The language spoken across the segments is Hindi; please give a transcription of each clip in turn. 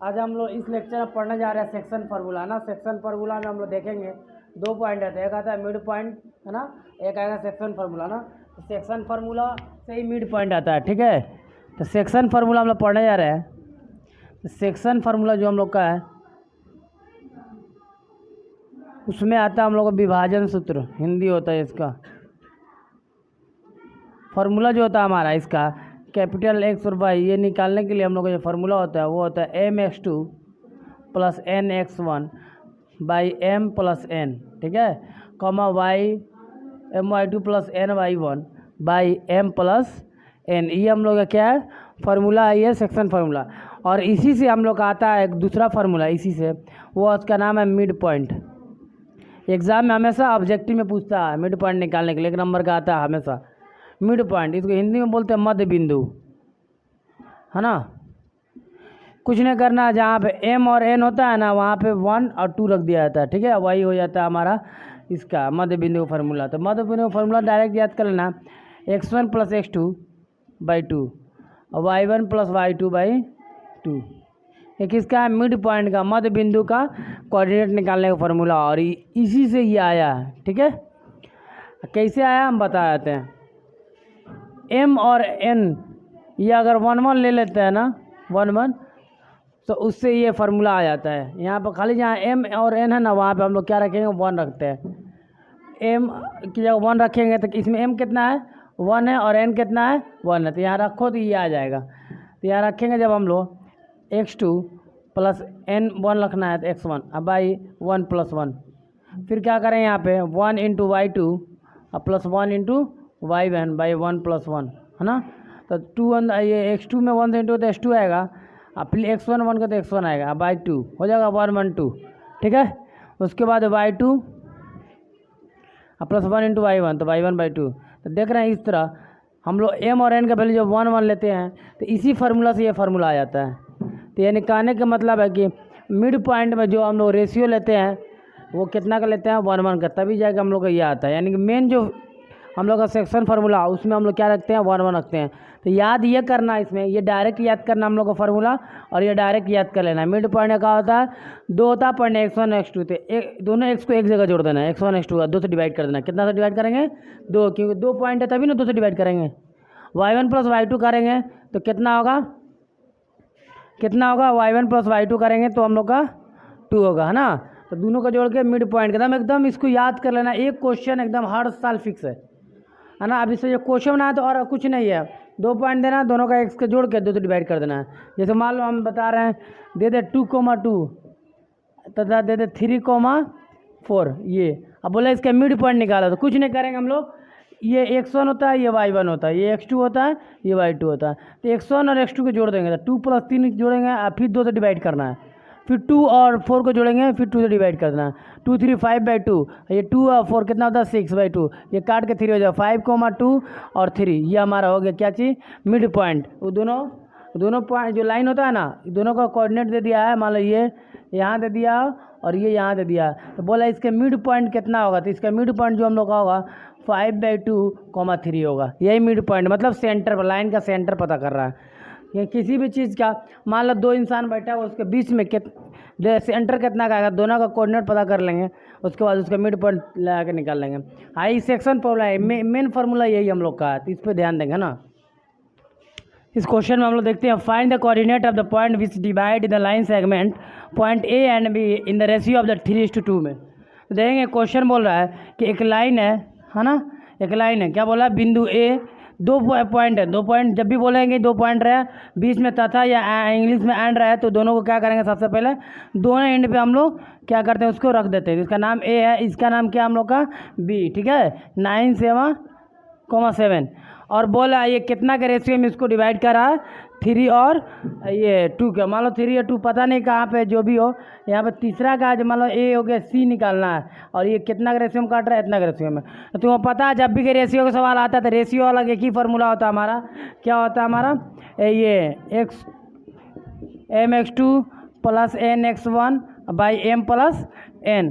आज हम लोग इस लेक्चर में पढ़ने जा रहे हैं सेक्शन फार्मूला ना। सेक्शन फार्मूला में हम लोग देखेंगे 2 पॉइंट रहते हैं, एक आता है मिड पॉइंट है ना, एक आएगा सेक्शन फार्मूला ना। तो सेक्शन फार्मूला से ही मिड पॉइंट आता है, ठीक है। तो सेक्शन फार्मूला हम लोग पढ़ने जा रहे हैं। तो सेक्शन फार्मूला जो हम लोग का है उसमें आता है हम लोग का विभाजन सूत्र, हिंदी होता है इसका। फार्मूला जो होता है हमारा इसका कैपिटल एक्स और वाई ये निकालने के लिए हम लोग का जो फार्मूला होता है वो होता है mx2 plus nx1 by m plus n, ठीक है, comma Y my2 plus ny1 by m plus n। ये हम लोग का क्या है फार्मूला है, ये सेक्शन फार्मूला। और इसी से हम लोग का आता है एक दूसरा फार्मूला, इसी से, वो उसका नाम है मिड पॉइंट। एग्ज़ाम में हमेशा ऑब्जेक्टिव में पूछता है मिड पॉइंट निकालने के लिए, 1 नंबर का आता है हमेशा मिड पॉइंट। इसको हिंदी में बोलते हैं मध्य बिंदु, है ना। कुछ नहीं करना, जहाँ पे m और n होता है ना वहाँ पे 1 और 2 रख दिया जाता है, ठीक है। वही हो जाता है हमारा इसका मध्य बिंदु का फार्मूला। तो मध्य बिंदु का फार्मूला डायरेक्ट याद कर लेना, x1 प्लस x2 बाई 2 और y1 प्लस y2 बाई 2। ये किसका है मिड पॉइंट का, मध्य बिंदु का कोऑर्डिनेट निकालने का फार्मूला। और इसी से ये आया है, ठीक है। कैसे आया हम बता देते हैं। m और n ये अगर 1 1 ले लेते हैं ना, 1 1, तो उससे ये फार्मूला आ जाता है। यहाँ पर खाली जहाँ m और n है ना वहाँ पे हम लोग क्या रखेंगे 1 रखते हैं। m की जगह 1 रखेंगे तो इसमें m कितना है 1 है और n कितना है 1 है, तो यहाँ रखो तो ये आ जाएगा। तो यहाँ रखेंगे जब हम लोग x2 प्लस n 1 रखना है तो x1 अब बाई 1 प्लस 1। फिर क्या करें यहाँ पे 1 इंटू y2 और plus 1 into y1 by 1 plus 1, है ना। तो 2 1 ये x2 में 1 से इंटू तो x2 आएगा, और फिर x1 1 का तो x1 आएगा बाई 2 हो जाएगा 1 1 2, ठीक है। उसके बाद y2 और प्लस 1 इंटू y1 तो y1 बाई 2। तो देख रहे हैं इस तरह हम लोग m और n का वैल्यू जब 1 1 लेते हैं तो इसी फार्मूला से ये फार्मूला आ जाता है। तो ये निकालने का मतलब है कि मिड पॉइंट में जो हम लोग रेशियो लेते हैं वो कितना का लेते हैं 1 1 का, तभी जाकर हम लोग का ये आता है। यानी कि मेन जो हम लोग का सेक्शन फार्मूला उसमें हम लोग क्या रखते हैं 1 1 रखते हैं। तो याद ये करना, इसमें ये डायरेक्ट याद करना हम लोग का फार्मूला, और ये डायरेक्ट याद कर लेना। मिड पॉइंट का होता है 2 होता है पॉइंट x1 x2, तो दोनों x को एक जगह जोड़ देना है, x1 x2 का 2 से डिवाइड कर देना। कितना से डिवाइड करेंगे 2, क्योंकि 2 पॉइंट है तभी ना 2 से डिवाइड करेंगे। y1 प्लस y2 करेंगे तो कितना होगा y1 प्लस y2 करेंगे तो हम लोग का 2 होगा, है ना। तो दोनों का जोड़ के मिड पॉइंट एकदम इसको याद कर लेना। एक क्वेश्चन एकदम हर साल फिक्स है ना। अब इससे जो क्वेश्चन बनाया तो और कुछ नहीं है, 2 पॉइंट देना, दोनों का x के जोड़ के 2 से डिवाइड कर देना है। जैसे मान लो हम बता रहे हैं दे दे 2,2 तथा दे दे 3,4, ये अब बोला इसका मिड पॉइंट निकाला। तो कुछ नहीं करेंगे हम लोग, ये x1 होता है, ये y1 होता है, ये x2 होता है, ये y2 होता है। तो x1 और x2 को जोड़ देंगे तो 2 प्लस 3 जोड़ेंगे और फिर 2 से डिवाइड करना है। फिर 2 और 4 को जोड़ेंगे, फिर 2 से डिवाइड कर देना है। 2 3 5 बाई 2, ये 2 और 4 कितना होता है 6 बाई 2, ये काट के 3 हो जाएगा 5,2 और 3। ये हमारा हो गया क्या चीज़ मिड पॉइंट। वो दोनों पॉइंट जो लाइन होता है ना दोनों का कोऑर्डिनेट दे दिया है। मान लो ये यहाँ दे दिया और ये यहाँ दे दिया, तो बोला इसका मिड पॉइंट कितना होगा। तो इसका मिड पॉइंट जो हम लोग का होगा 5/2,3 होगा। यही मिड पॉइंट मतलब सेंटर पर, लाइन का सेंटर पता कर रहा है। ये किसी भी चीज़ का मान लो 2 इंसान बैठा है उसके बीच में सेंटर कितना का आएगा, दोनों का कोऑर्डिनेट पता कर लेंगे, उसके बाद उसका मिड पॉइंट लगा के निकाल लेंगे। हाई सेक्शन फार्मूला है, मेन फार्मूला यही हम लोग का है, तो इस पर ध्यान देंगे ना। इस क्वेश्चन में हम लोग देखते हैं find the coordinate of the point which divide the line segment point A and be in the ratio of the 3:2 में। तो देखेंगे क्वेश्चन बोल रहा है कि एक लाइन है ना, एक लाइन है, क्या बोला बिंदु ए, 2 पॉइंट है, 2 पॉइंट जब भी बोलेंगे 2 पॉइंट रहे बीच में तथा या इंग्लिश में एंड रहे तो दोनों को क्या करेंगे सबसे पहले दोनों एंड पे हम लोग क्या करते हैं उसको रख देते हैं। इसका नाम ए है, इसका नाम क्या हम लोग का बी, ठीक है। 9 7,7 और बोला ये कितना के रेशियो में इसको डिवाइड करा है 3 और ये 2 का। मान लो 3 या 2 पता नहीं कहाँ पे जो भी हो, यहाँ पे तीसरा का जो मान लो ए हो गया सी निकालना है, और ये कितना का रेशियो में काट रहा है इतना का रेशियो में। तो तुम्हें पता है जब भी के रेशियो का सवाल आता है तो रेशियो अलग एक ही फार्मूला होता है हमारा, क्या होता है हमारा ये mx2 plus nx1 by m plus n,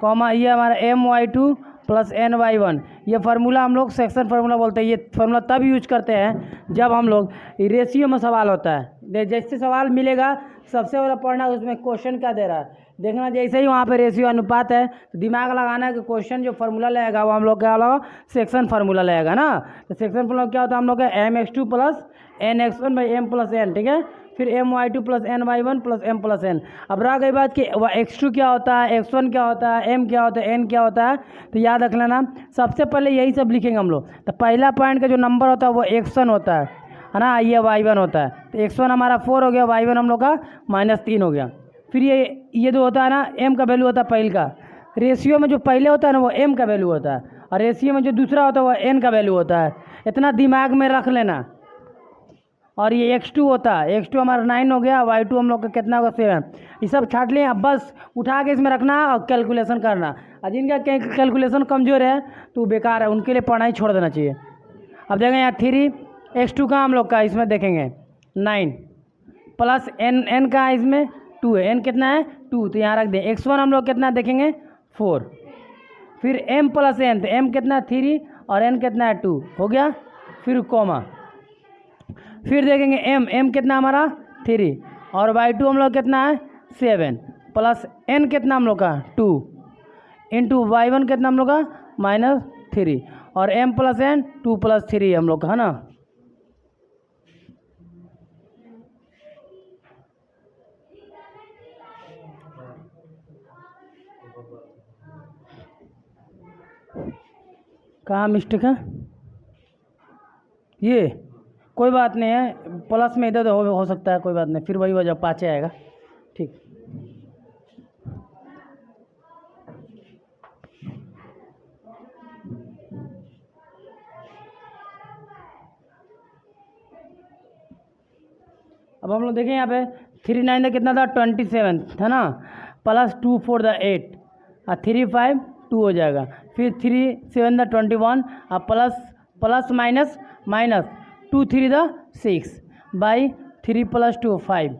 comma ये हमारा my2 प्लस ny1। ये फार्मूला हम लोग सेक्शन फार्मूला बोलते हैं। ये फार्मूला तब यूज करते हैं जब हम लोग रेशियो में सवाल होता है, जैसे सवाल मिलेगा सबसे पहले पढ़ना उसमें क्वेश्चन क्या दे रहा है देखना। जैसे ही वहाँ पे रेशियो अनुपात है तो दिमाग लगाना है कि क्वेश्चन जो फार्मूला लगेगा वो हम लोग क्या होगा, सेक्शन फार्मूला लगेगा ना। तो सेक्शन फार्मूला क्या होता है हम लोग का mx2 plus nx1 by m plus n, ठीक है। फिर my2 plus ny1 plus m plus n। अब रह गई बात कि x2 क्या होता है, x1 क्या होता है, m क्या होता है, n क्या होता है, तो याद रख लेना। सबसे पहले यही सब लिखेंगे हम लोग। तो पहला पॉइंट का जो नंबर होता है वो x1 होता है ना, ये y1 होता है। तो x1 हमारा 4 हो गया, y1 हम लोग का -3 हो गया। फिर ये जो होता है ना, m का वैल्यू होता है पहले का। रेशियो में जो पहले होता है ना वो m का वैल्यू होता है, और रेशियो में जो दूसरा होता है वो n का वैल्यू होता है। इतना दिमाग में रख लेना। और ये x2 होता है, x2 हमारा 9 हो गया, y2 हम लोग का कितना होगा 7। ये सब छाट लिए। अब बस उठा के इसमें रखना और कैलकुलेशन करना। और जिनका कैलकुलेशन कमज़ोर है तो बेकार है, उनके लिए पढ़ाई छोड़ देना चाहिए। अब देखें यहाँ 3x2 का हम लोग का इसमें देखेंगे 9 प्लस n का इसमें 2 है, n कितना है 2, तो यहाँ रख दें। x1 हम लोग कितना देखेंगे 4। फिर m प्लस n, तो m कितना 3 और n कितना है 2 हो गया। फिर कॉमा, फिर देखेंगे m कितना हमारा 3 और y2 हम लोग कितना है 7 प्लस n कितना हम लोग का 2 इंटू y1 कितना हम लोग का -3 और m प्लस n 2 प्लस 3 हम लोग का, है ना। कहाँ मिस्टेक है, ये कोई बात नहीं है, प्लस में इधर हो सकता है, कोई बात नहीं। फिर वही वजह 5 आएगा, ठीक। अब हम लोग देखें यहाँ पे 3 9 का कितना था 27 था ना, प्लस 2 4 द 8 और 3 5 2 हो जाएगा। फिर 3 7 द 21 और plus minus 2 3 the 6 by 3 plus 2 5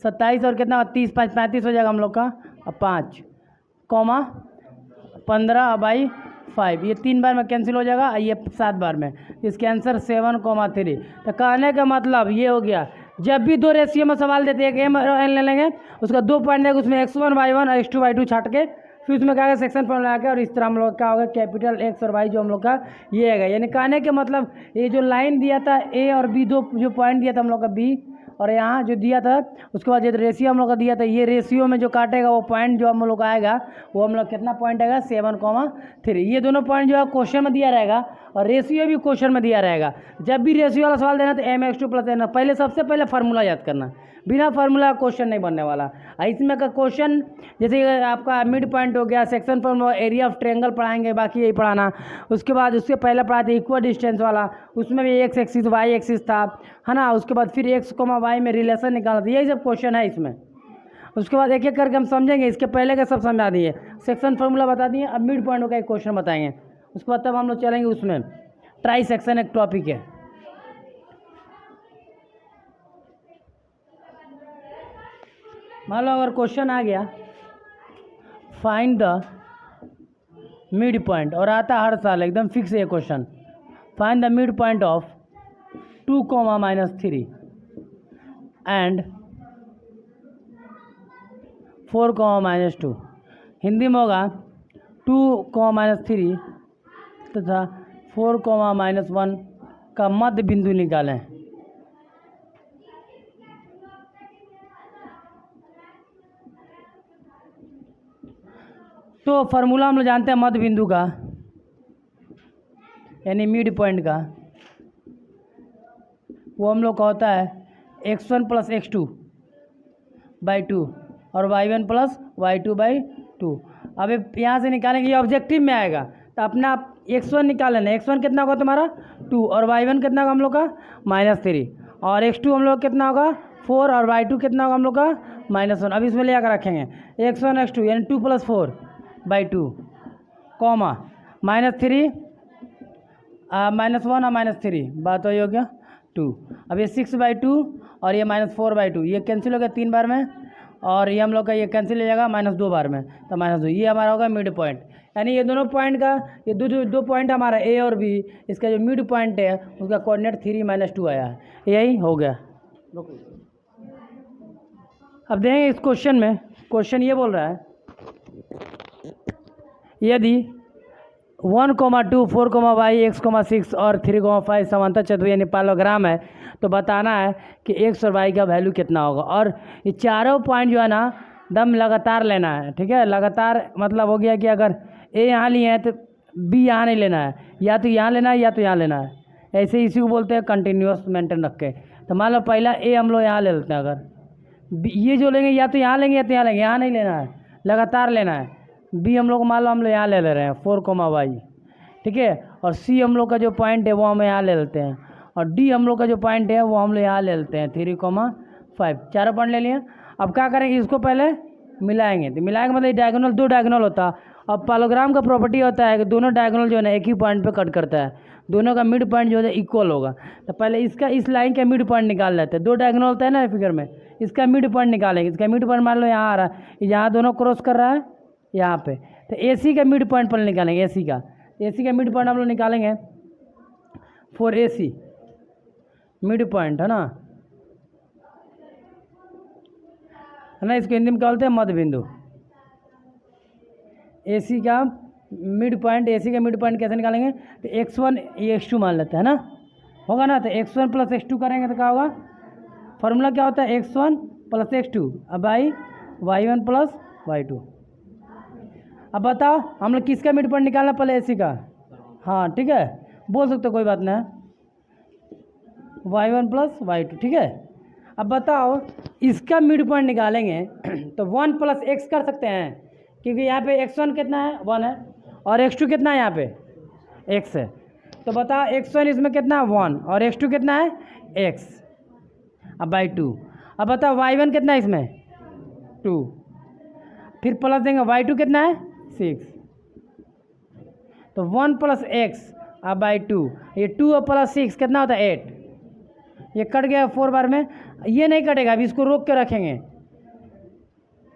27 और कितना 30 5 35 हो जाएगा हम लोग का। अब 5 कॉमा 15 बाई 5, ये 3 बार में कैंसिल हो जाएगा, ये 7 बार में। इसके आंसर 7,3। तो कहने का मतलब ये हो गया, जब भी दो रेशियो में सवाल देते हैं, एक m और n ले लेंगे, उसका 2 पॉइंट देगा, उसमें x1 y1 और x2 y2 छाट के फिर उसमें क्या सेक्शन फॉर्मूला लगा के, और इस तरह हम लोग क्या होगा कैपिटल x और y जो हम लोग का ये है। यानी कहने के मतलब ये जो लाइन दिया था a और b, दो जो पॉइंट दिया था हम लोग का b, और यहाँ जो दिया था उसके बाद ये रेशियो हम लोग का दिया था, ये रेशियो में जो काटेगा वो पॉइंट जो हम लोग का आएगा वो हम लोग कितना पॉइंट आएगा 7,3। ये दोनों पॉइंट जो है क्वेश्चन में दिया रहेगा और रेशियो भी क्वेश्चन में दिया रहेगा। जब भी रेशियो वाला सवाल देना तो mx2 प्लस n, पहले सबसे पहले फार्मूला याद करना, बिना फार्मूला क्वेश्चन नहीं बनने वाला। इसमें का क्वेश्चन जैसे आपका मिड पॉइंट हो गया, section formula, area of triangle पढ़ाएंगे, बाकी यही पढ़ाना। उसके बाद उससे पहले पढ़ाते इक्वल डिस्टेंस वाला, उसमें भी x एक्सिस y एक्सिस था, है ना। उसके बाद फिर x, y में रिलेशन निकालना था, यही सब क्वेश्चन है इसमें। उसके बाद एक एक करके हम समझेंगे, इसके पहले का सब समझा दिए, सेक्शन फार्मूला बता दिए, अब मिड पॉइंट का एक क्वेश्चन बताएंगे। उसके बाद तब हम लोग चलेंगे उसमें ट्राई सेक्शन, एक टॉपिक है। मान लो अगर क्वेश्चन आ गया फाइंड द मिड पॉइंट, और आता हर साल एकदम फिक्स है question, find the mid point of 2, -3 and 4, -2। Hindi में होगा 2, -3 तथा 4, -1 का मध्य बिंदु निकालें। तो फार्मूला हम लोग जानते हैं मध्य बिंदु का, यानी मिड पॉइंट का, वो हम लोग का होता है x1 प्लस x2 बाई 2 और y1 प्लस y2 बाई 2। अब यहाँ से निकालेंगे, ये ऑब्जेक्टिव में आएगा, तो अपना x1 निकाल लेना। x1 कितना होगा तुम्हारा 2 और y1 कितना होगा हम लोग का -3 और x2 हम लोग कितना होगा 4 और y2 कितना होगा हम लोग का -1। अब इसमें ले आकर रखेंगे x1 x2 यानी 2 + 4 बाई 2 कॉमा -3 -1 और -3 बात वही हो गया 2। अब ये 6/2 और ये -4/2 ये कैंसिल हो गया 3 बार में, और ये हम लोग का ये कैंसिल हो जाएगा -2 बार में, तो -2 ये हमारा होगा मिड पॉइंट। यानी ये दोनों पॉइंट का, ये दो पॉइंट हमारा ए और बी, इसका जो मिड पॉइंट है उसका कोऑर्डिनेट 3-2 आया है। यही हो गया। अब देखेंगे इस क्वेश्चन में, क्वेश्चन ये बोल रहा है यदि 1,2, 4,y, x,6 और 3,5 समांतर चतुर्भुज यानी पैरेललोग्राम है, तो बताना है कि x और y का वैल्यू कितना होगा। और ये चारों पॉइंट जो है ना दम लगातार लेना है, ठीक है। लगातार मतलब हो गया कि अगर ए यहाँ लिए हैं तो बी यहाँ नहीं लेना है, या तो यहाँ लेना है या तो यहाँ लेना है। ऐसे इसी को बोलते हैं कंटिन्यूस मेंटेन रख के। तो मान लो पहला ए हम लोग यहाँ ले लेते हैं, अगर ये जो लेंगे या तो यहाँ लेंगे या तो यहाँ लेंगे, यहाँ नहीं लेना है, लगातार लेना है। बी हम लोग मान लो हम लोग यहाँ ले रहे हैं 4,y, ठीक है। और सी हम लोग का जो पॉइंट है वो हम यहाँ ले लेते हैं, और डी हम लोग का जो पॉइंट है वो हम लोग यहाँ ले लेते हैं 3,5। चारों पॉइंट ले लिए। अब क्या करेंगे, इसको पहले मिलाएंगे। तो मिलाएंगे मतलब डायगोनल, दो डायगोनल होता है। अब पैरेललोग्राम का प्रॉपर्टी होता है कि दोनों डायगोनल जो है ना एक ही पॉइंट पे कट करता है, दोनों का मिड पॉइंट जो है इक्वल होगा। तो पहले इसका इस लाइन का मिड पॉइंट निकाल लेते हैं। दो डायगोनल होता है ना फिगर में, इसका मिड पॉइंट निकालेंगे। इसका मिड पॉइंट मान लो यहाँ आ रहा है, यहाँ दोनों क्रॉस कर रहा है यहाँ पे, तो ए सी का मिड पॉइंट पहले निकालेंगे। ए सी का मिड पॉइंट हम लोग निकालेंगे for A C, mid point है ना, इसको हिंदी में क्या बोलते हैं, मध्य बिंदु। ए सी का मिड पॉइंट, ए सी का मिड पॉइंट कैसे निकालेंगे, तो x1 ये x2 मान लेते हैं ना, होगा ना। तो x1 प्लस x2 करेंगे तो क्या होगा, फॉर्मूला क्या होता है, x1 प्लस x2 अब बाई y1 प्लस y2। अब बताओ हम लोग किसका मिड पॉइंट निकालना, पहले ए सी का। हाँ ठीक है, बोल सकते हो, कोई बात नहीं, y1 प्लस y2, ठीक है। अब बताओ इसका मिड पॉइंट निकालेंगे तो 1 प्लस x कर सकते हैं, क्योंकि यहाँ पे x1 कितना है, 1 है, और x2 कितना है, यहाँ पे x है। तो बताओ x1 इसमें कितना है, 1, और x2 कितना है, x, अब बाई 2। अब बताओ y1 कितना है इसमें, 2, फिर प्लस देंगे y2 कितना है, 6, तो 1 प्लस x अब बाई 2, ये 2 और प्लस 6 कितना होता है, 8। ये कट गया 4 बार में, ये नहीं कटेगा, अभी इसको रोक के रखेंगे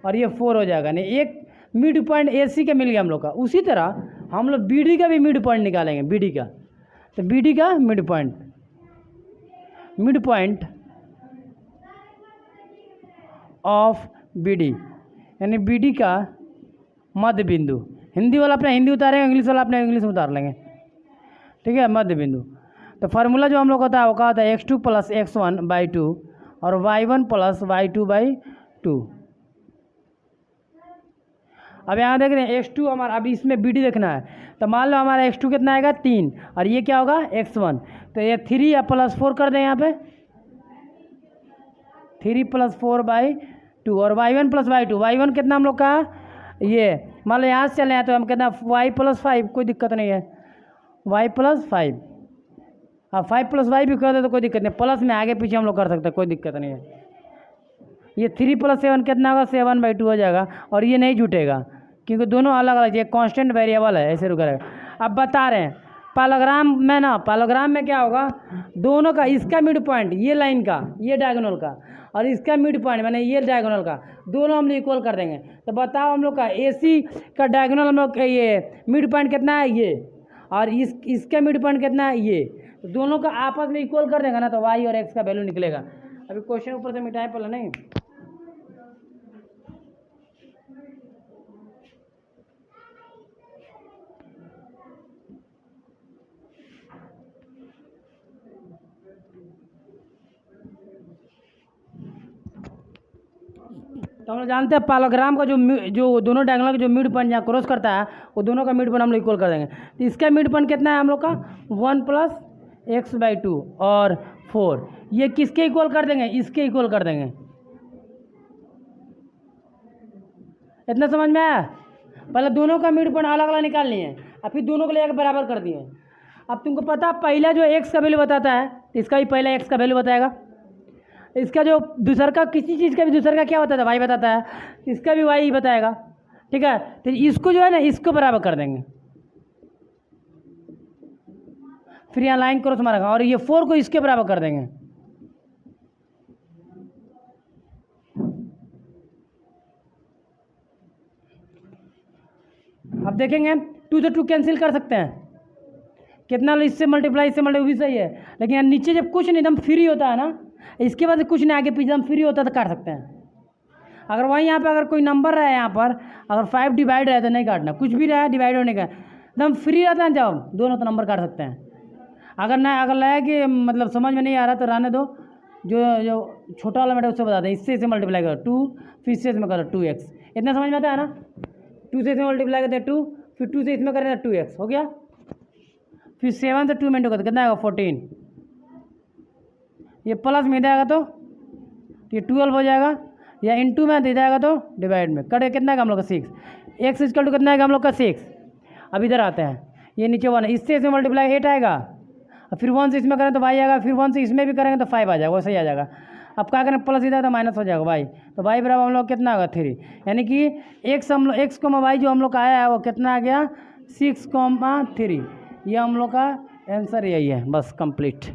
और ये 4 हो जाएगा। नहीं, एक मिड पॉइंट ए सी का मिल गया हम लोग का। उसी तरह हम लोग बी डी का भी मिड पॉइंट निकालेंगे, बी डी का। तो बी डी का mid point of B D, यानी बी डी का मध्य बिंदु। हिंदी वाला अपना हिंदी उतारेंगे, इंग्लिश वाला अपना इंग्लिश में उतार लेंगे, ठीक है, मध्य बिंदु। तो फार्मूला जो हम लोग होता है वो क्या होता है, x2 प्लस x1 बाई 2 और y1 प्लस y2 बाई 2। अब यहाँ देख रहे हैं x2 हमारा, अब इसमें बी डी देखना है। तो मान लो हमारा x2 कितना आएगा, 3, और ये क्या होगा, x1। तो ये 3 या प्लस 4 कर दें यहाँ पे, 3 प्लस 4 बाई 2, और y1 प्लस y2, y1 कितना हम लोग का, ये मान लो यहाँ से चले हैं तो हम कितना, y प्लस 5, कोई दिक्कत नहीं है, y प्लस 5। हाँ 5 प्लस वाई भी कर दे तो कोई दिक्कत नहीं, प्लस में आगे पीछे हम लोग कर सकते हैं, कोई दिक्कत नहीं है। ये 3 प्लस 7 कितना होगा, 7/2 हो जाएगा, और ये नहीं जुटेगा क्योंकि दोनों अलग अलग, ये कांस्टेंट वेरिएबल है, ऐसे रुका रहेगा। अब बता रहे हैं पैरेललोग्राम में ना, पैरेललोग्राम में क्या होगा, दोनों का, इसका मिड पॉइंट ये लाइन का, ये डायगोनल का, और इसका मिड पॉइंट मैंने ये डायगोनल का, दोनों हम लोग इक्वल कर देंगे। तो बताओ हम लोग का ए सी का डायगोनल हम लोग ये मिड पॉइंट कितना है, ये, और इसका मिड पॉइंट कितना है, ये, तो दोनों का आपस में इक्वल कर देगा ना, तो y और x का वैल्यू निकलेगा। अभी क्वेश्चन ऊपर से मिटाए पहले, नहीं तो हम लोग जानते हैं पैरेललोग्राम का जो दोनों डायगोनल का जो मिड पॉइंट जहाँ क्रॉस करता है वो दोनों का मिड पॉइंट हम लोग इक्वल कर देंगे। तो इसका मिड पॉइंट कितना है हम लोग का, 1 प्लस x/2 और 4, ये किसके इक्वल कर देंगे, इसके इक्वल कर देंगे। इतना समझ में आया, पहले दोनों का मिड पॉइंट अलग अलग निकाल लिए और फिर दोनों को लेकर बराबर कर दिए। अब तुमको पता पहला जो x का वैल्यू बताता है, इसका भी पहला x का वैल्यू बताएगा, इसका जो दूसर का, किसी चीज़ का भी दूसर का क्या बताता है, y बताता है, इसका भी y बताएगा, ठीक है। तो इसको जो है ना, इसको बराबर कर देंगे, फिर यहाँ लाइन क्रॉस मारेगा, और ये 4 को इसके बराबर कर देंगे। अब अब देखेंगे 2 से 2 कैंसिल कर सकते हैं, कितना इससे मल्टीप्लाई भी सही है, लेकिन यहाँ नीचे जब कुछ नहीं एकदम फ्री होता है ना, इसके बाद कुछ नहीं आगे पीछे हम फ्री होता है तो काट सकते हैं। अगर वहीं यहाँ पे अगर कोई नंबर रहा है यहाँ पर, अगर 5 डिवाइड है तो नहीं काटना, कुछ भी रहा है डिवाइड होने का एकदम फ्री रहता है, जब दोनों तो नंबर काट सकते हैं। अगर लगा कि मतलब समझ में नहीं आ रहा तो रहने दो, जो छोटा वाला बेटा उससे बता दें, इससे मल्टीप्लाई करो 2, फिर इससे इसमें करो 2x, इतना समझ में आता है ना। 2 से इसमें मल्टीप्लाई करते हैं 2, फिर 2 से इसमें करें 2x हो गया, फिर 7 से 2 में करते कितना आएगा 14, ये प्लस में जाएगा तो ये 12 हो जाएगा, या इनटू में दे जाएगा तो डिवाइड में कटे कितना आएगा हम लोग का 6, x इक्वल टू कितना आएगा हम लोग का 6। अब इधर आते हैं, ये नीचे 1 है, इससे इसमें मल्टीप्लाई 8 आएगा, और फिर 1 से इसमें करें तो y आएगा, फिर 1 से इसमें भी करेंगे तो 5 आ जाएगा, वैसे ही आ जाएगा। अब क्या करें प्लस इधर तो माइनस हो जाएगा y, तो y बराबर हम लोग कितना होगा 3, यानी कि x को y जो हम लोग का आया है वो कितना आ गया 6, 3। ये हम लोग का आंसर यही है, बस कंप्लीट।